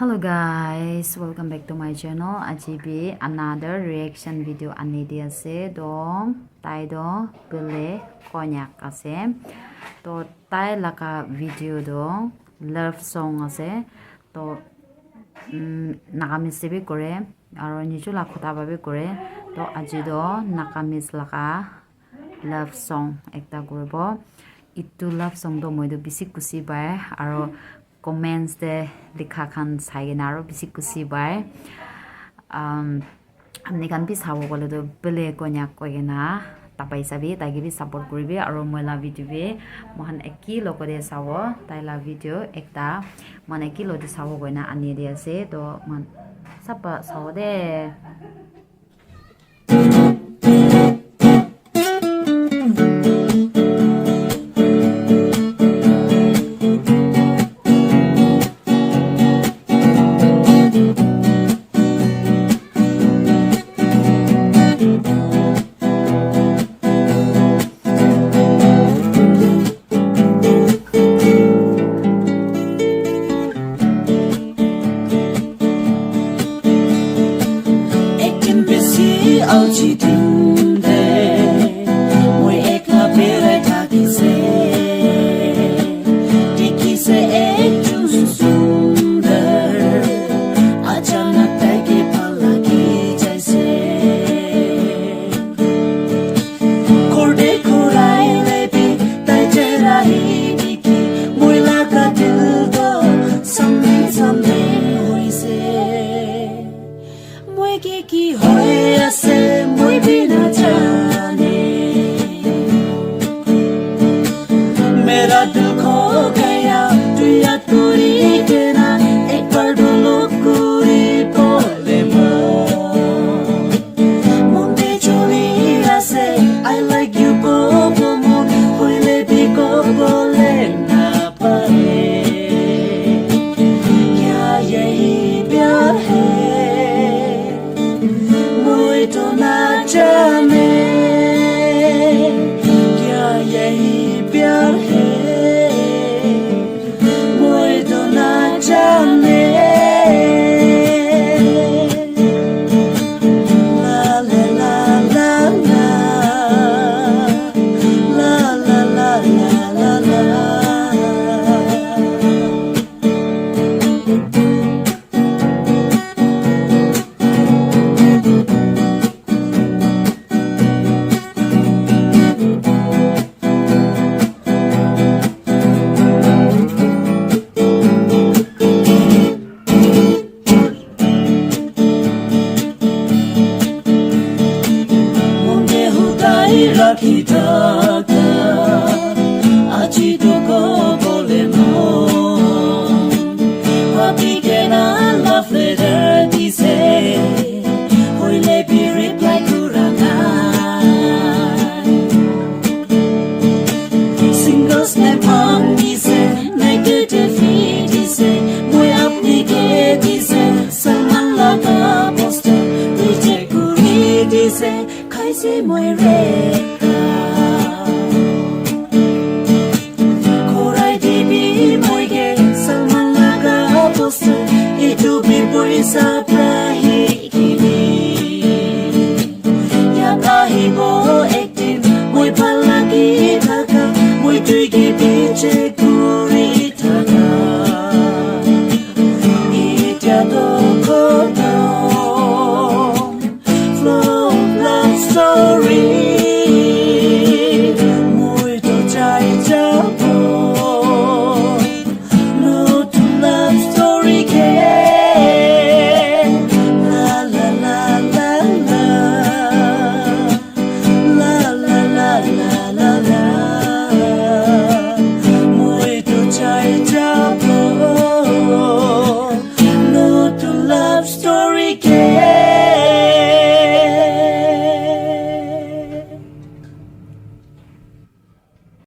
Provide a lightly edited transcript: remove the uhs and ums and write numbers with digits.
Hello guys, welcome back to my channel. Ajibi another reaction video anidi ase do tai do Bele Konyak ase. To tai laka video do love song ase. To nakamis bi kore aro nichu la khota ba bi kore. To aji do nakamis laka love song ekta koribo. Itu love song do moi do bisi kusi bai aro comments de likha khan saigena bisi kusi bai amni kan bi sawo gole do Belekonyak koigena tapai sabi tagi bi support koribe aro moila video be mohan eki lokode sawo taila video ekta mane ki lode sawo goina ani de ase to man sapa sawo de ao chỉ tin để mỗi ek là bere ta đi se đi ki se ek chu sundar achanak tai ke phala ki jai se korde korai le bi tai chera hi di ki moi la ka dil do someday hoi se moi ki hoi ase moi bina जाने मेरा दिल खो गया तू याद पूरी देना एक बार डोलो पूरी बोले मुंडे चोली आसे I like you बोबो मुन होइले भी को बोले ना पाए क्या यही प्यार है मुझे तो ना जाने क्या यही प्यार है मुझे तो ना जाने ला ला ला ला ला ला ला ला ला ला rakhi taka aji to ko bole mo wabi ke na love letter di se hoile bi reply kurana singles ne pang di se negative di se moi apni ke di se saman la ka poster di je kuri di se khai se moi re